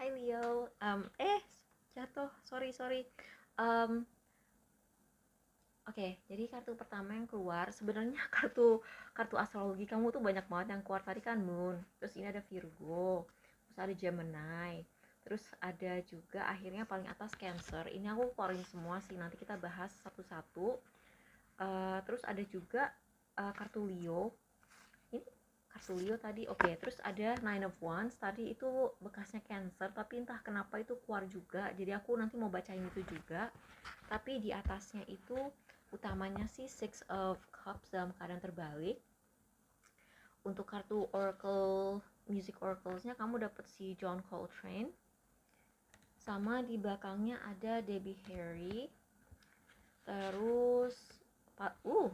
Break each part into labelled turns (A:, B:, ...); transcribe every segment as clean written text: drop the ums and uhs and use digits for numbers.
A: Hai Leo. Jatuh. Sorry. Um, Oke, jadi kartu pertama yang keluar sebenarnya kartu astrologi kamu tuh banyak banget yang keluar tadi kan Moon. Terus ini ada Virgo, terus ada Gemini, terus ada juga akhirnya paling atas Cancer. Ini aku keluarin semua sih. Nanti kita bahas satu-satu. Terus ada juga kartu Leo. Ini kartu Leo tadi. Oke, terus ada Nine of Wands tadi itu bekasnya Cancer, tapi entah kenapa itu keluar juga. Jadi aku nanti mau bacain itu juga. Tapi di atasnya itu utamanya sih Six of Cups dalam keadaan terbalik. Untuk kartu Oracle, Music Oracles-nya kamu dapat si John Coltrane. Sama di belakangnya ada Debbie Harry. Terus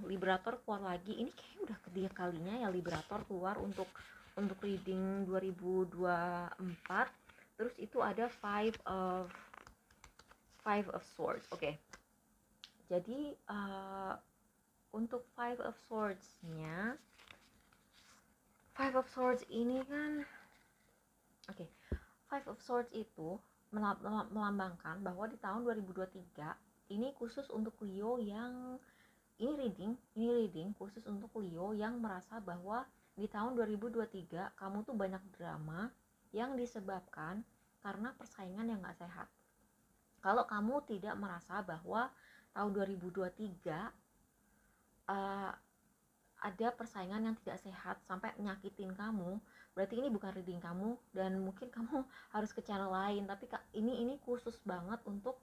A: Liberator keluar lagi. Ini kayaknya udah ketiga kalinya ya Liberator keluar untuk reading 2024. Terus itu ada Five of Swords. Oke. Jadi untuk Five of Swords-nya, Five of Swords ini kan Five of Swords itu melambangkan bahwa di tahun 2023 ini khusus untuk Leo yang ini reading khusus untuk Leo yang merasa bahwa di tahun 2023 kamu tuh banyak drama yang disebabkan karena persaingan yang gak sehat. Kalau kamu tidak merasa bahwa tahun 2023 ada persaingan yang tidak sehat sampai nyakitin kamu, berarti ini bukan reading kamu dan mungkin kamu harus ke channel lain. Tapi ini khusus banget untuk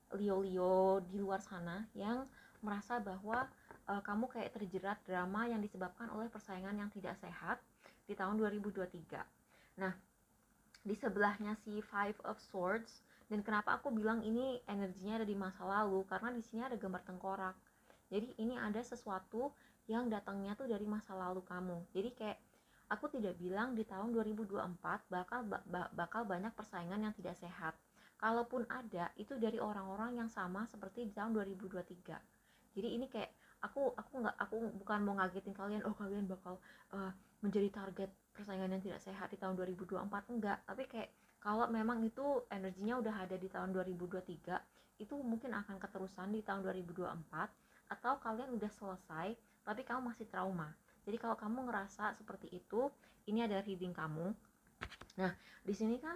A: Leo di luar sana yang merasa bahwa kamu kayak terjerat drama yang disebabkan oleh persaingan yang tidak sehat di tahun 2023. Nah, di sebelahnya si Five of Swords, dan kenapa aku bilang ini energinya ada di masa lalu, karena di sini ada gambar tengkorak. Jadi ini ada sesuatu yang datangnya tuh dari masa lalu kamu. Jadi kayak aku tidak bilang di tahun 2024 bakal banyak persaingan yang tidak sehat. Kalaupun ada, itu dari orang-orang yang sama seperti di tahun 2023. Jadi ini kayak aku bukan mau ngagetin kalian, kalian bakal menjadi target persaingan yang tidak sehat di tahun 2024, enggak. Tapi kayak kalau memang itu energinya udah ada di tahun 2023, itu mungkin akan keterusan di tahun 2024, atau kalian udah selesai tapi kamu masih trauma. Jadi kalau kamu ngerasa seperti itu, ini ada reading kamu. Nah, di sini kan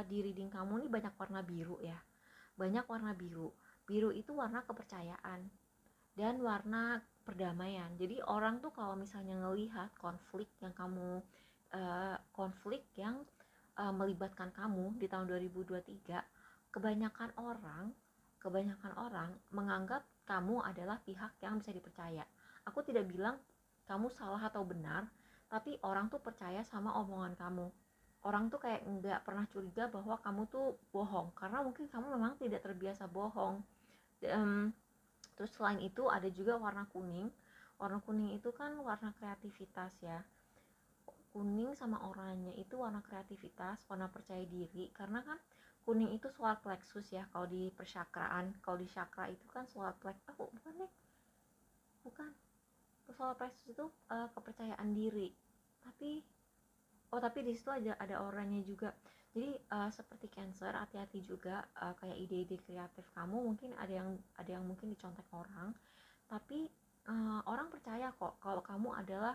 A: di reading kamu nih banyak warna biru ya. Banyak warna biru. Biru itu warna kepercayaan dan warna perdamaian. Jadi orang tuh kalau misalnya ngelihat konflik yang melibatkan kamu di tahun 2023, kebanyakan orang menganggap kamu adalah pihak yang bisa dipercaya. Aku tidak bilang kamu salah atau benar, tapi orang tuh percaya sama omongan kamu. Orang tuh kayak nggak pernah curiga bahwa kamu tuh bohong, karena mungkin kamu memang tidak terbiasa bohong. Terus selain itu ada juga warna kuning. Warna kuning itu kan warna kreativitas ya. Kuning sama oranye itu warna kreativitas, warna percaya diri, karena kan kuning itu solar plexus ya kalau di persyakraan. Kalau di syakra itu kan solar plexus, bukan solar plexus itu kepercayaan diri. Tapi di situ ada oranye juga. Jadi seperti Cancer, hati-hati juga kayak ide-ide kreatif kamu mungkin ada yang mungkin dicontek orang, tapi orang percaya kok kalau kamu adalah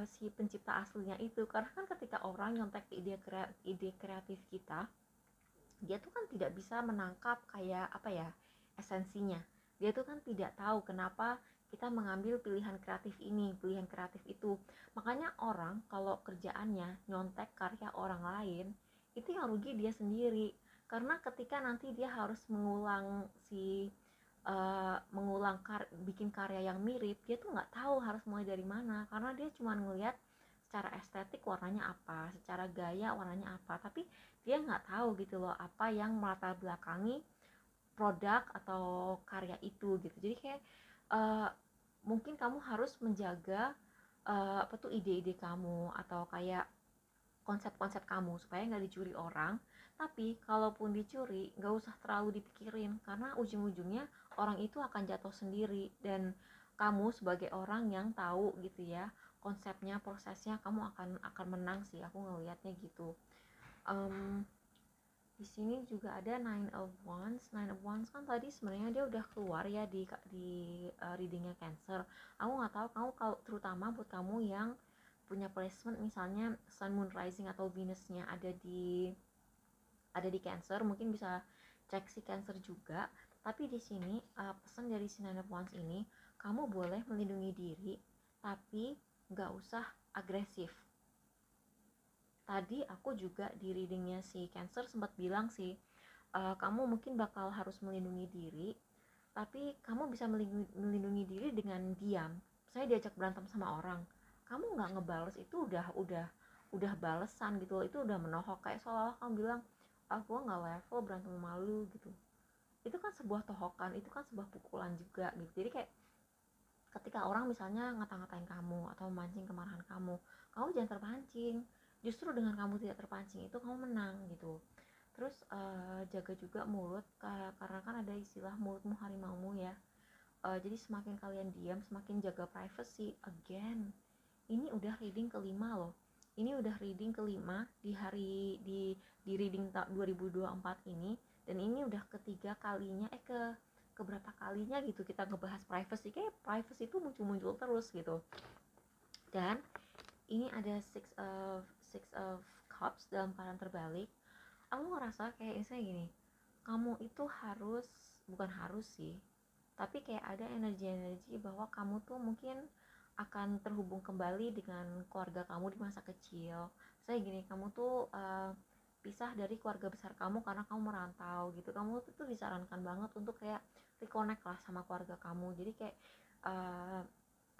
A: si pencipta aslinya itu. Karena kan ketika orang nyontek ide kreatif kita, dia tuh kan tidak bisa menangkap kayak apa ya, esensinya. Dia tuh kan tidak tahu kenapa kita mengambil pilihan kreatif ini, pilihan kreatif itu. Makanya orang kalau kerjaannya nyontek karya orang lain, itu yang rugi dia sendiri. Karena ketika nanti dia harus bikin karya yang mirip, dia tuh nggak tahu harus mulai dari mana, karena dia cuma ngelihat secara estetik warnanya apa, secara gaya warnanya apa, tapi dia nggak tahu gitu loh apa yang melatar belakangi produk atau karya itu gitu. Jadi kayak mungkin kamu harus menjaga ide-ide kamu atau kayak konsep-konsep kamu supaya nggak dicuri orang. Tapi kalaupun dicuri, nggak usah terlalu dipikirin, karena ujung-ujungnya orang itu akan jatuh sendiri. Dan kamu sebagai orang yang tahu gitu ya konsepnya, prosesnya kamu akan menang sih, aku ngelihatnya gitu. um, di sini juga ada Nine of Wands. Nine of Wands kan tadi sebenarnya dia udah keluar ya di readingnya Cancer. Aku nggak tahu kamu, kalau terutama buat kamu yang punya placement misalnya Sun, Moon, Rising atau Venusnya ada di Cancer, mungkin bisa cek si Cancer juga. Tapi di sini pesan dari si Nine of Wands ini, kamu boleh melindungi diri tapi nggak usah agresif. Tadi aku juga di readingnya si Cancer sempat bilang sih, kamu mungkin bakal harus melindungi diri, tapi kamu bisa melindungi diri dengan diam. Saya diajak berantem sama orang, kamu nggak ngebales, itu udah balesan gitu loh, itu udah menohok, kayak seolah-olah kamu bilang, gue nggak level berantem sama lu gitu. Itu kan sebuah tohokan, itu kan sebuah pukulan juga gitu. Jadi kayak ketika orang misalnya ngata-ngatain kamu atau memancing kemarahan kamu jangan terpancing. Justru dengan kamu tidak terpancing itu kamu menang gitu. Terus jaga juga mulut, karena kan ada istilah mulutmu harimaumu ya. Jadi semakin kalian diam, semakin jaga privacy. Again, ini udah reading kelima loh. Ini udah reading kelima di hari di reading 2024 ini, dan ini udah ketiga kalinya keberapa kalinya gitu kita ngebahas privacy. Kayak privacy itu muncul-muncul terus gitu. Dan ini ada six of cups dalam keadaan terbalik. Aku ngerasa kayak misalnya gini, kamu itu harus, bukan harus sih, tapi kayak ada energi-energi bahwa kamu tuh mungkin akan terhubung kembali dengan keluarga kamu di masa kecil. Saya gini, kamu tuh pisah dari keluarga besar kamu karena kamu merantau gitu. Kamu tuh disarankan banget untuk kayak reconnect lah sama keluarga kamu. Jadi kayak uh,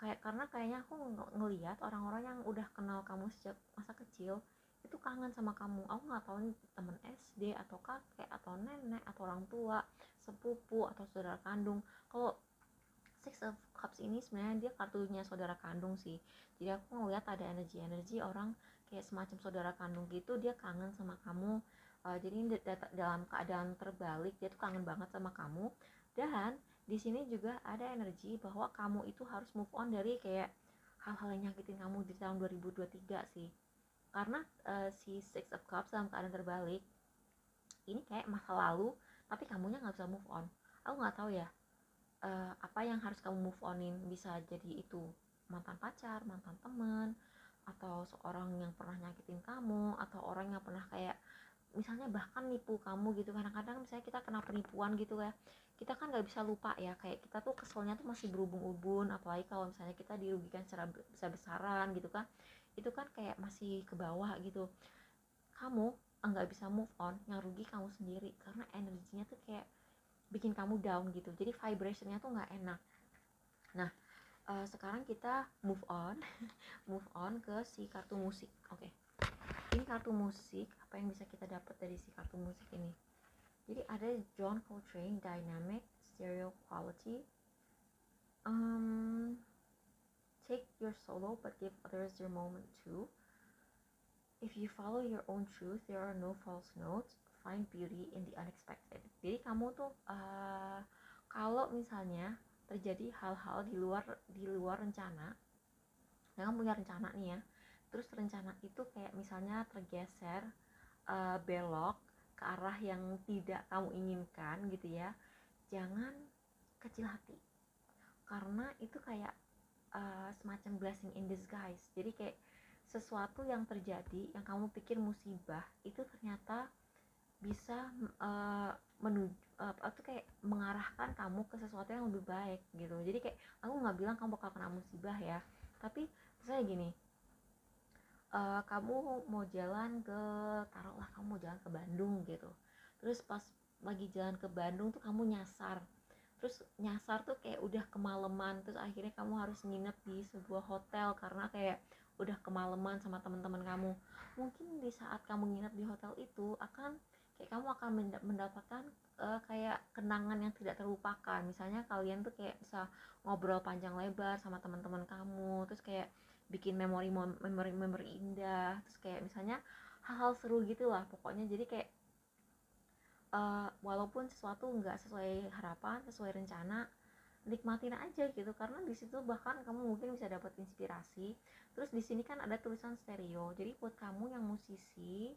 A: karena kayaknya aku ngelihat orang-orang yang udah kenal kamu sejak masa kecil itu kangen sama kamu. Aku nggak tahu nih temen SD atau kakek atau nenek atau orang tua, sepupu atau saudara kandung. Kalau Six of Cups ini sebenarnya dia kartunya saudara kandung sih. Jadi aku ngeliat ada energi-energi orang kayak semacam saudara kandung gitu, dia kangen sama kamu. Jadi dalam keadaan terbalik dia tuh kangen banget sama kamu. Dan di sini juga ada energi bahwa kamu itu harus move on dari kayak hal-hal yang nyakitin kamu di tahun 2023 sih. Karena si Six of Cups dalam keadaan terbalik ini kayak masa lalu, tapi kamunya nggak bisa move on. Aku nggak tahu ya apa yang harus kamu move onin. Bisa jadi itu mantan pacar, mantan teman, atau seorang yang pernah nyakitin kamu, atau orang yang pernah kayak misalnya bahkan nipu kamu gitu. Kadang-kadang misalnya kita kena penipuan gitu ya, kita kan nggak bisa lupa ya, kayak kita tuh keselnya tuh masih berubun-ubun, apalagi kalau misalnya kita dirugikan secara besar-besaran gitu kan, itu kan kayak masih ke bawah gitu. Kamu nggak bisa move on, yang rugi kamu sendiri, karena energinya tuh kayak bikin kamu down gitu, jadi vibrationnya tuh nggak enak. Nah sekarang kita move on move on ke si kartu musik. Oke, ini kartu musik, apa yang bisa kita dapat dari si kartu musik ini? Jadi ada John Coltrane, Dynamic Stereo Quality. Take your solo but give others their moment too. If you follow your own truth, there are no false notes. Find beauty in the unexpected. Jadi kamu tuh kalau misalnya terjadi hal-hal di luar rencana, ya kamu punya rencana nih ya, terus rencana itu kayak misalnya tergeser, belok ke arah yang tidak kamu inginkan gitu ya, jangan kecil hati, karena itu kayak semacam blessing in disguise. Jadi kayak sesuatu yang terjadi yang kamu pikir musibah itu ternyata bisa menuju atau kayak mengarahkan kamu ke sesuatu yang lebih baik gitu. Jadi kayak aku nggak bilang kamu bakal kena musibah ya, tapi misalnya gini, kamu mau jalan ke, taruhlah kamu mau jalan ke Bandung gitu, terus pas lagi jalan ke Bandung tuh kamu nyasar, terus nyasar tuh kayak udah kemalaman, terus akhirnya kamu harus nginep di sebuah hotel karena kayak udah kemalaman sama teman-teman kamu. Mungkin di saat kamu nginep di hotel itu akan kayak kamu akan mendapatkan kayak kenangan yang tidak terlupakan. Misalnya kalian tuh kayak bisa ngobrol panjang lebar sama teman-teman kamu, terus kayak bikin memori indah, terus kayak misalnya hal-hal seru gitu lah pokoknya. Jadi kayak walaupun sesuatu nggak sesuai harapan, sesuai rencana, nikmatin aja gitu, karena di situ bahkan kamu mungkin bisa dapat inspirasi. Terus di sini kan ada tulisan stereo, jadi buat kamu yang musisi,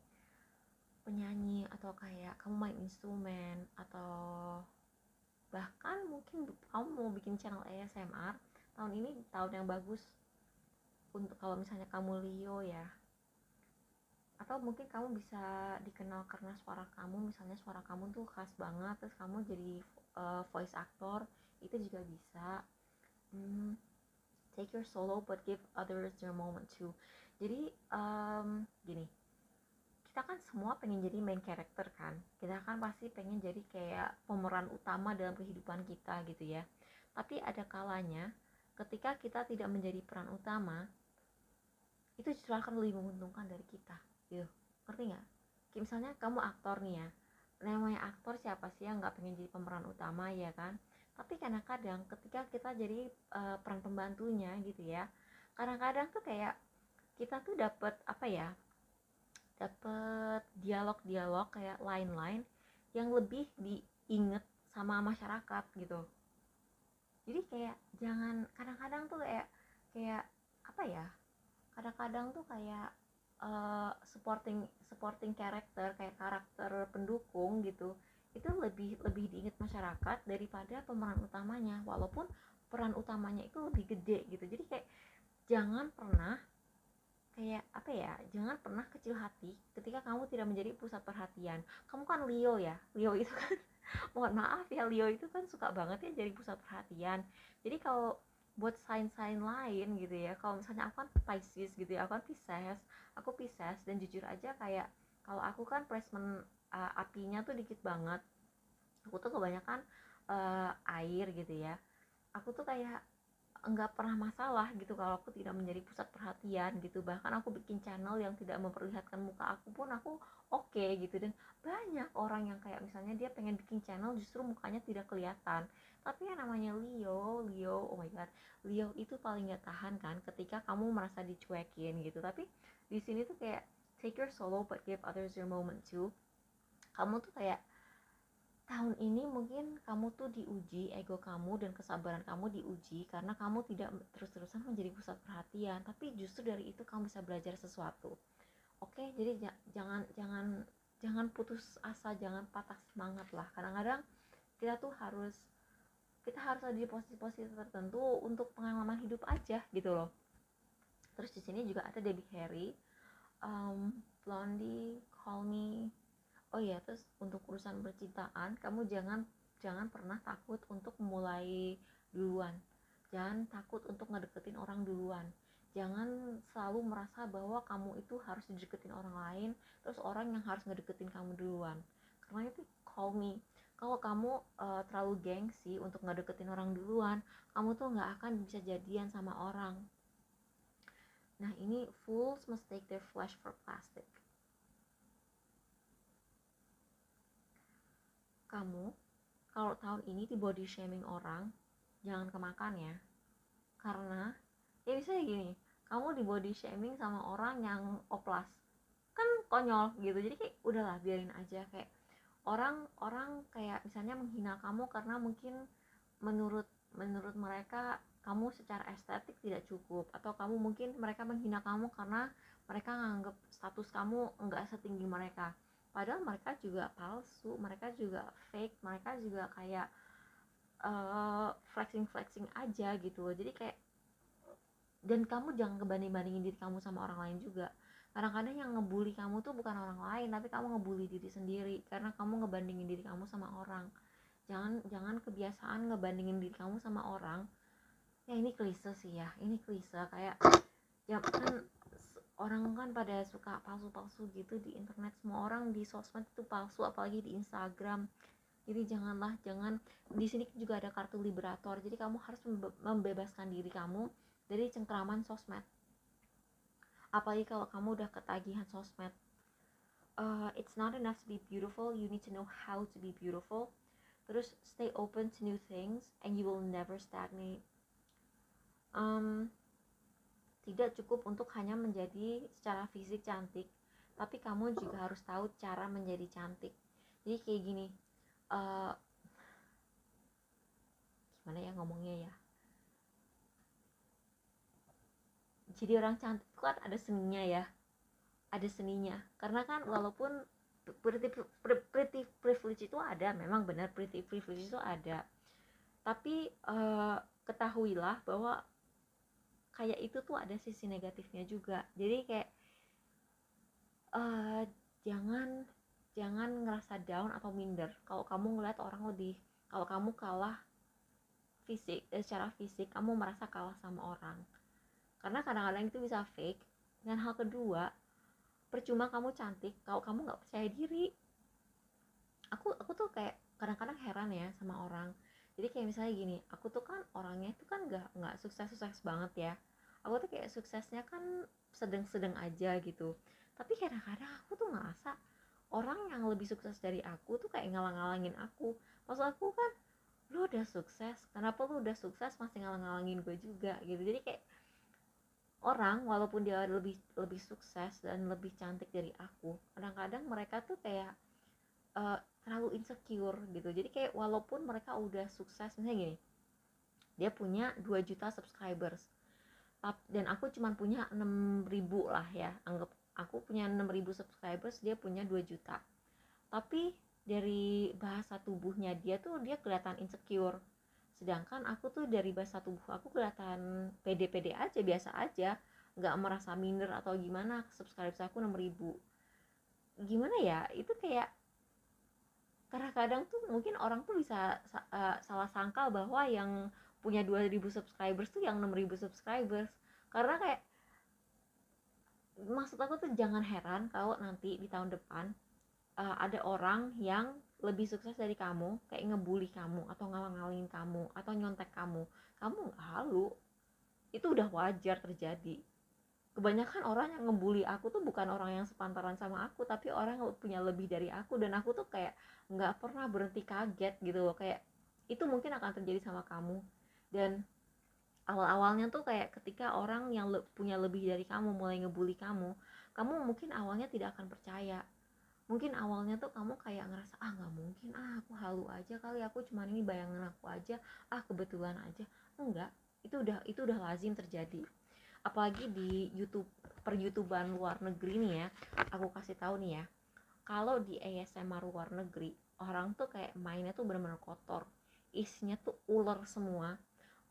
A: penyanyi, atau kayak kamu main instrumen, atau bahkan mungkin kamu mau bikin channel ASMR, tahun ini tahun yang bagus untuk kalau misalnya kamu Leo ya. Atau mungkin kamu bisa dikenal karena suara kamu, misalnya suara kamu tuh khas banget, terus kamu jadi voice actor, itu juga bisa. Take your solo but give others their moment too. Jadi gini, kita kan semua pengen jadi main character kan, kita kan pasti pengen jadi kayak pemeran utama dalam kehidupan kita gitu ya. Tapi ada kalanya ketika kita tidak menjadi peran utama, itu justru akan lebih menguntungkan dari kita gitu, ngerti nggak? Kayak misalnya kamu aktor nih ya, namanya aktor siapa sih yang nggak pengen jadi pemeran utama ya kan? Tapi kadang-kadang ketika kita jadi peran pembantunya gitu ya, kadang-kadang tuh kayak kita tuh dapat apa ya, dapat dialog-dialog kayak line-line yang lebih diinget sama masyarakat gitu. Jadi kayak jangan, kadang-kadang tuh kayak kayak apa ya, kadang-kadang tuh kayak supporting supporting karakter, kayak karakter pendukung gitu, itu lebih lebih diingat masyarakat daripada pemeran utamanya, walaupun peran utamanya itu lebih gede gitu. Jadi kayak jangan pernah kayak apa ya, jangan pernah kecil hati ketika kamu tidak menjadi pusat perhatian. Kamu kan Leo ya, Leo itu kan mohon maaf ya, Leo itu kan suka banget ya jadi pusat perhatian. Jadi kalau buat sign-sign lain gitu ya, kalau misalnya aku kan Pisces gitu ya, aku Pisces dan jujur aja kayak kalau aku kan placement apinya tuh dikit banget, aku tuh kebanyakan air gitu ya. Aku tuh kayak enggak pernah masalah gitu kalau aku tidak menjadi pusat perhatian gitu. Bahkan aku bikin channel yang tidak memperlihatkan muka aku pun aku oke gitu. Dan banyak orang yang kayak misalnya dia pengen bikin channel justru mukanya tidak kelihatan. Tapi yang namanya Leo, oh my god, Leo itu paling gak tahan kan ketika kamu merasa dicuekin gitu. Tapi di sini tuh kayak take your solo but give others your moment too. Kamu tuh kayak tahun ini mungkin kamu tuh diuji, ego kamu dan kesabaran kamu diuji karena kamu tidak terus-terusan menjadi pusat perhatian, tapi justru dari itu kamu bisa belajar sesuatu. Oke, jadi jangan jangan jangan putus asa, jangan patah semangat lah. Kadang-kadang kita tuh harus ada di posisi-posisi tertentu untuk pengalaman hidup aja gitu loh. Terus di sini juga ada Debbie Harry, Blondie, Call Me. Oh iya, terus untuk urusan percintaan, kamu jangan jangan pernah takut untuk mulai duluan. Jangan takut untuk ngedeketin orang duluan. Jangan selalu merasa bahwa kamu itu harus dideketin orang lain, terus orang yang harus ngedeketin kamu duluan. Karena itu call me. Kalau kamu terlalu gengsi untuk ngedeketin orang duluan, kamu tuh nggak akan bisa jadian sama orang. Nah, ini fools mistake their flesh for plastic. Kamu kalau tahun ini di body shaming orang, jangan kemakan ya. Karena ya misalnya gini, kamu di body shaming sama orang yang oplas, kan konyol gitu. Jadi kayak udahlah biarin aja. Kayak orang-orang kayak misalnya menghina kamu karena mungkin menurut menurut mereka kamu secara estetik tidak cukup, atau kamu mungkin mereka menghina kamu karena mereka nganggep status kamu enggak setinggi mereka, padahal mereka juga palsu, mereka juga fake, mereka juga kayak flexing aja gitu. Jadi kayak, dan kamu jangan ngebanding-bandingin diri kamu sama orang lain juga. Kadang-kadang yang ngebully kamu tuh bukan orang lain, tapi kamu ngebully diri sendiri karena kamu ngebandingin diri kamu sama orang. Jangan kebiasaan ngebandingin diri kamu sama orang. Ya ini klise sih ya, ini klise kayak ya kan, orang kan pada suka palsu-palsu gitu di internet. Semua orang di sosmed itu palsu, apalagi di Instagram. Jadi jangan di sini juga ada kartu liberator. Jadi kamu harus membebaskan diri kamu dari cengkraman sosmed. Apalagi kalau kamu udah ketagihan sosmed. It's not enough to be beautiful, you need to know how to be beautiful. Terus stay open to new things and you will never stagnate. Tidak cukup untuk hanya menjadi secara fisik cantik, tapi kamu juga harus tahu cara menjadi cantik. Jadi kayak gini, gimana ya ngomongnya ya, jadi orang cantik itu kan ada seninya ya, ada seninya. Karena kan walaupun pretty privilege itu ada, memang benar pretty privilege itu ada, tapi ketahuilah bahwa kayak itu tuh ada sisi negatifnya juga. Jadi kayak uh, jangan jangan ngerasa down atau minder kalau kamu ngeliat orang lebih, kalau kamu kalah fisik, secara fisik kamu merasa kalah sama orang, karena kadang-kadang itu bisa fake. Dan hal kedua, percuma kamu cantik kalau kamu nggak percaya diri. Aku tuh kayak kadang-kadang heran ya sama orang. Jadi kayak misalnya gini, aku tuh kan orangnya itu kan nggak sukses banget ya, aku tuh kayak suksesnya kan sedang-sedang aja gitu. Tapi kadang-kadang aku tuh ngerasa orang yang lebih sukses dari aku tuh kayak ngalang-ngalangin aku. Maksud aku kan, lu udah sukses, kenapa lu udah sukses masih ngalang-ngalangin gue juga gitu. Jadi kayak orang walaupun dia lebih lebih sukses dan lebih cantik dari aku, kadang-kadang mereka tuh kayak terlalu insecure gitu. Jadi kayak walaupun mereka udah sukses, misalnya gini, dia punya 2 juta subscribers dan aku cuma punya 6.000 lah ya, anggap aku punya 6.000 subscribers, dia punya 2 juta. Tapi dari bahasa tubuhnya dia tuh dia kelihatan insecure, sedangkan aku tuh dari bahasa tubuh aku kelihatan pede-pede aja, biasa aja, nggak merasa minder atau gimana. Subscribers aku 6.000. Gimana ya, itu kayak kadang-kadang tuh mungkin orang tuh bisa salah sangkal bahwa yang punya 2.000 subscribers tuh yang 6.000 subscribers. Karena kayak, maksud aku tuh jangan heran kalau nanti di tahun depan ada orang yang lebih sukses dari kamu, kayak ngebully kamu atau ngalang-ngalingin kamu atau nyontek kamu nggak halu. Itu udah wajar terjadi. Kebanyakan orang yang ngebully aku tuh bukan orang yang sepantaran sama aku, tapi orang yang punya lebih dari aku, dan aku tuh kayak nggak pernah berhenti kaget gitu loh. Kayak itu mungkin akan terjadi sama kamu. Dan awal-awalnya tuh kayak ketika orang yang punya lebih dari kamu mulai ngebully kamu mungkin awalnya tidak akan percaya. Mungkin awalnya tuh kamu kayak ngerasa, ah nggak mungkin, ah aku halu aja kali, aku cuman ini bayangan aku aja, ah kebetulan aja. Enggak, itu udah lazim terjadi. Apalagi di YouTube, per YouTubean luar negeri nih ya, aku kasih tahu nih ya, kalau di ASMR luar negeri orang tuh kayak mainnya tuh benar-benar kotor, isinya tuh ular semua.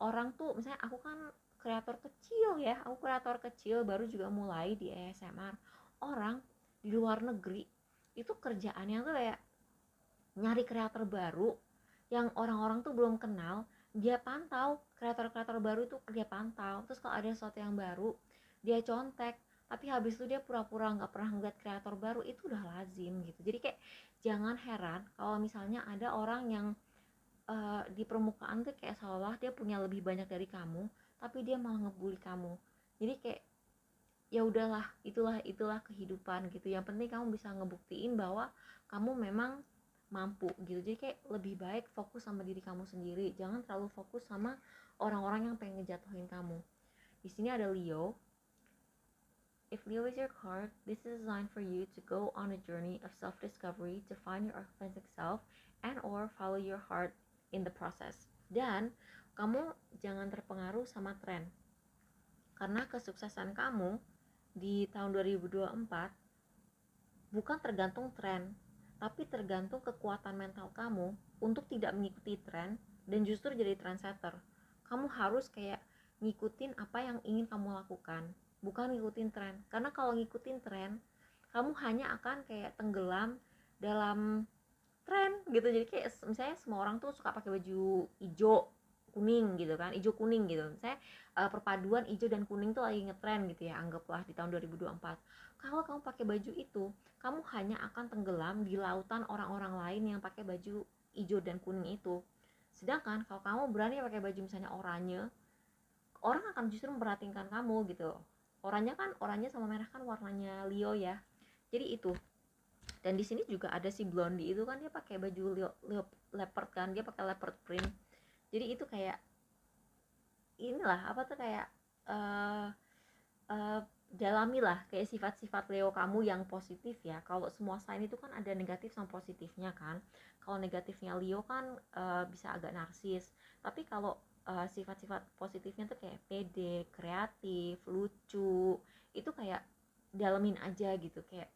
A: Orang tuh misalnya aku kan kreator kecil ya, aku kreator kecil baru juga mulai di ASMR. Orang di luar negeri itu kerjaannya tuh kayak nyari kreator baru yang orang-orang tuh belum kenal, dia pantau kreator-kreator baru itu, dia pantau. Terus kalau ada sesuatu yang baru dia contek, tapi habis itu dia pura-pura nggak pernah ngeliat kreator baru. Itu udah lazim gitu. Jadi kayak jangan heran kalau misalnya ada orang yang di permukaan tuh kayak seolah dia punya lebih banyak dari kamu, tapi dia malah ngebully kamu. Jadi kayak ya udahlah, itulah kehidupan gitu. Yang penting kamu bisa ngebuktiin bahwa kamu memang mampu gitu. Jadi kayak lebih baik fokus sama diri kamu sendiri, jangan terlalu fokus sama orang-orang yang pengen ngejatuhin kamu. Di sini ada Leo. If Leo is your card, this is designed for you to go on a journey of self-discovery to find your authentic self and or follow your heart in the process. Dan kamu jangan terpengaruh sama tren, karena kesuksesan kamu di tahun 2024 bukan tergantung tren, tapi tergantung kekuatan mental kamu untuk tidak mengikuti tren dan justru jadi trendsetter. Kamu harus kayak ngikutin apa yang ingin kamu lakukan, bukan ngikutin tren. Karena kalau ngikutin tren, kamu hanya akan kayak tenggelam dalam tren gitu. Jadi kayak misalnya semua orang tuh suka pakai baju hijau kuning gitu kan, hijau kuning gitu. Misalnya perpaduan hijau dan kuning tuh lagi ngetren gitu ya, anggaplah di tahun 2024. Kalau kamu pakai baju itu, kamu hanya akan tenggelam di lautan orang-orang lain yang pakai baju hijau dan kuning itu. Sedangkan kalau kamu berani pakai baju misalnya oranye, orang akan justru memperhatikan kamu gitu. Oranye sama merah kan warnanya Leo ya. Jadi itu. Dan di sini juga ada si Blondie itu kan, dia pakai baju leopard kan, dia pakai leopard print. Jadi itu kayak inilah apa tuh, kayak uh, uh, dalamilah kayak sifat-sifat Leo kamu yang positif ya. Kalau semua sign itu kan ada negatif sama positifnya kan. Kalau negatifnya Leo kan bisa agak narsis. Tapi kalau sifat-sifat positifnya tuh kayak pede, kreatif, lucu, itu kayak dalamin aja gitu. Kayak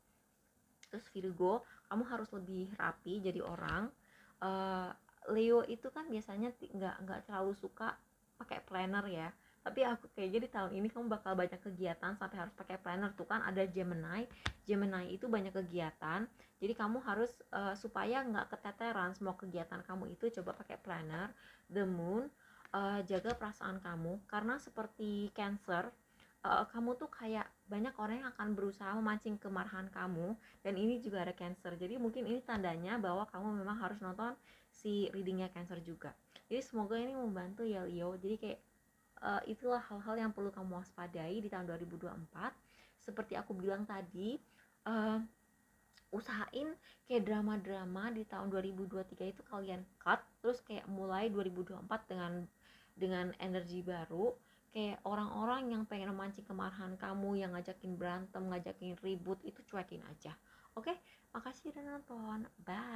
A: terus Virgo, kamu harus lebih rapi jadi orang. Eh, Leo itu kan biasanya nggak terlalu suka pakai planner ya, tapi aku kayak jadi tahun ini kamu bakal banyak kegiatan sampai harus pakai planner. Tuh kan ada Gemini, Gemini itu banyak kegiatan, jadi kamu harus supaya nggak keteteran semua kegiatan kamu itu, coba pakai planner. The Moon, jaga perasaan kamu karena seperti Cancer, kamu tuh kayak banyak orang yang akan berusaha memancing kemarahan kamu, dan ini juga ada Cancer, jadi mungkin ini tandanya bahwa kamu memang harus nonton si readingnya Cancer juga. Jadi semoga ini membantu ya Leo. Jadi kayak itulah hal-hal yang perlu kamu waspadai di tahun 2024. Seperti aku bilang tadi, uh, usahain kayak drama-drama di tahun 2023 itu kalian cut, terus kayak mulai 2024 dengan energi baru. Kayak orang-orang yang pengen memancing kemarahan kamu, yang ngajakin berantem, ngajakin ribut, itu cuekin aja. Oke, makasih udah nonton. Bye.